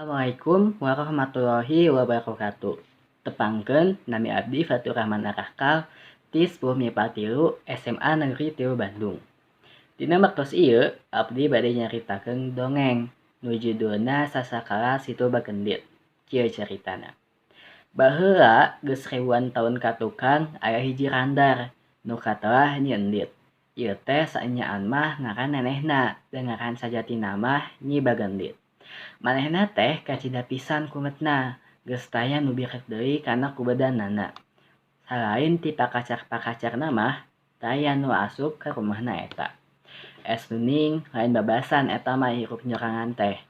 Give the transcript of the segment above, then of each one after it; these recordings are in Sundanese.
Assalamualaikum warahmatullahi wabarakatuh. Tepangkeun nami abdi Faturrahman Arakal ti 10 MIPA 3 SMA Negeri 3 Bandung. Dina waktos ieu abdi bade nyaritakeun dongeng nu judulna Sasakala Situ Bagendit. Kieu caritana. Baheula geus ribuan taun katukang aya hiji randar nu katelah Nyi Endit. Ieu teh saenyaan mah ngaran nenehna dan ngaran sajatina mah Nyi Bagendit. Manehna teh kacida pisan kumetna, geus taya nu birek deui kana kubedanana. Salain ti pakacar-pakacarna mah, taya nu asup ka rumahna eta. Es nuning lain babasan eta mah hirup nyorangan teh.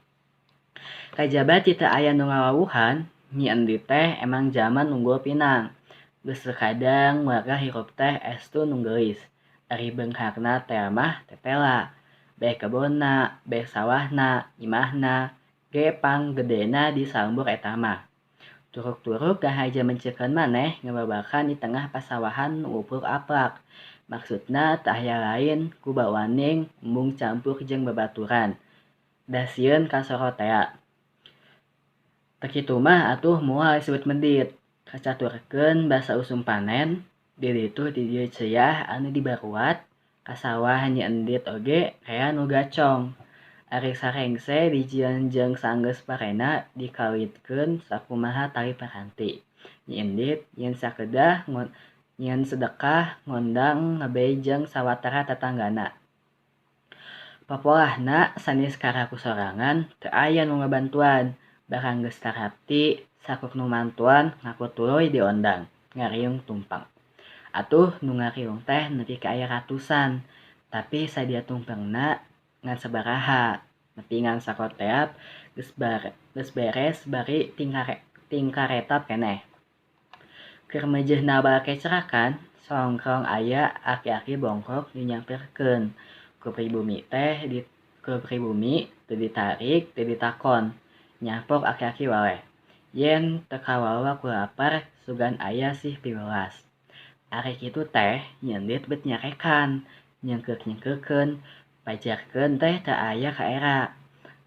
Kajaba ti teu aya nu ngawawuhan, Nyi Endit teh emang jaman unggul pinang. Geus sakadang warga hirup teh estu nu geulis. Ari beunghakna teh mah tetela. Bae kebonna, bae sawahna, imahna, ge panggedena di sambur eta mah. Turuk-turuk gahaja menceukeun maneh ngababakan di tengah pasawahan nu upuk aplak. Maksudna teu aya lain ku bawaning embung campur jeung babaturan. Da sieun kasorotea. Teu kitu mah atuh moal disebut medit. Kacaturkeun basa usum panen, di ditu di dieu ceyah anu dibaruat ka sawah Nyi Endit oge rea nu gacong. Ari sarengse dijieun jeung sanggeus parena dikawitkeun sakumaha tali paranti. Nyi Endit nyieun sakedah nyieun sedekah ngondang ngabei jeung sawatara tetanggana. Papolahna sanis karaku sorangan teu aya nu ngabantuan. Barang geus tarapti sakuk nu mantuan ngaku tuluy diondang, ngariung tumpang. Atuh nu ngariung teh nepi ka aya ratusan, tapi sadia tumpengna ngan sabaraha. Nepi ngan sakoteap geus beres bari tingkaretap keneh. Keur meujeuhna bae kecerakan, songkrong aya aki-aki bongkok nu nyamperkeun. Ku pribumi teu ditarik, teu ditakon. Nyampok aki-aki wae. Yen teu kawawa ku lapar, sugan aya sih piwelas. Ari kitu teh Nyi Endit bet nyarekan, nyengkeuk-nyengkeukeun, pajarkeun teh teu aya kaera.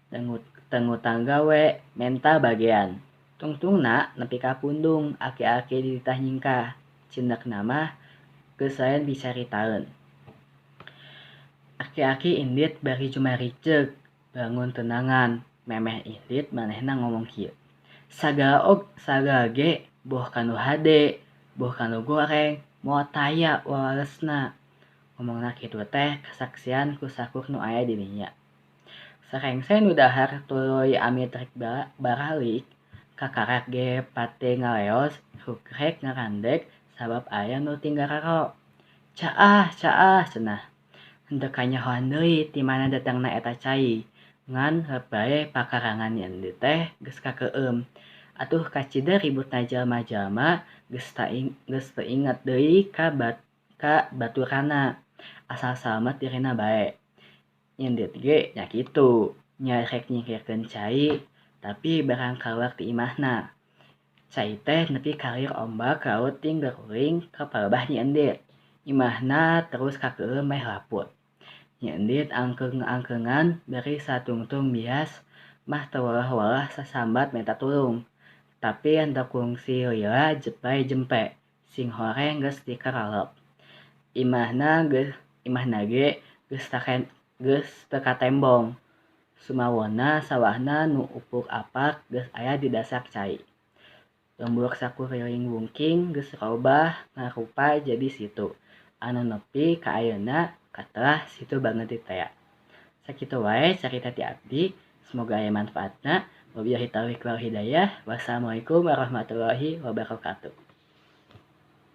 Teu ngutang gawe, menta bagean. Tungtungna nepi ka pundung aki-aki dititah nyingkah. Cindekna mah geus laen dicaritaeun. Aki-aki Endit bari jumariceuk, bangun tenangan. Memeh Endit manehna ngomong kieu. Sagala ge boh kanu hade, boh kanu goreng, moal taya wawaresna. Ngomongna kitu teh kasaksian ku sakuk nu aya di dinya. Sarengse nu dahar tuluy amit rek baralik, kakarak ge pate ngaleos, rukrek ngarandeg sabab aya nu tinggal raro. Caah cenah. Henteu kanyahoan deui ti mana datangna eta cai. Ngan rep bae pakarangan Nyi Endit teh geus kakeueum. Atuh kacida ributna jalma-jalma geus teu inget deui ka baturana. Asal salamet dirina bae. Nyi Endit ge nya kitu, nya rek nyingkirkeun cai, tapi barang kaluar ti imahna. Cai teh nepi ka liur ombak laut ting geruling ka palebah Nyi Endit. Imahna terus kakeueum meh laput. Nyi Endit angkeung-angkeungan bari satungtung bias mah teu welah-welah sasambat menta tulung. Tapi henteu kungsi lila bae jempe, sing horeng geus dikaralep. Imahna ge geus teu katembong. Sumawona sawahna nu upuk apak geus aya di dasar cai. Lembur sakuriling wungking geus robah ngarupa jadi situ. Anu nepi ka ayeuna katelah Situ Bagendit tea. Sakitu wae carita ti abdi, semoga aya manfaatna. Wabillahi taufiq wal hidayah. Wassalamualaikum warahmatullahi wabarakatuh.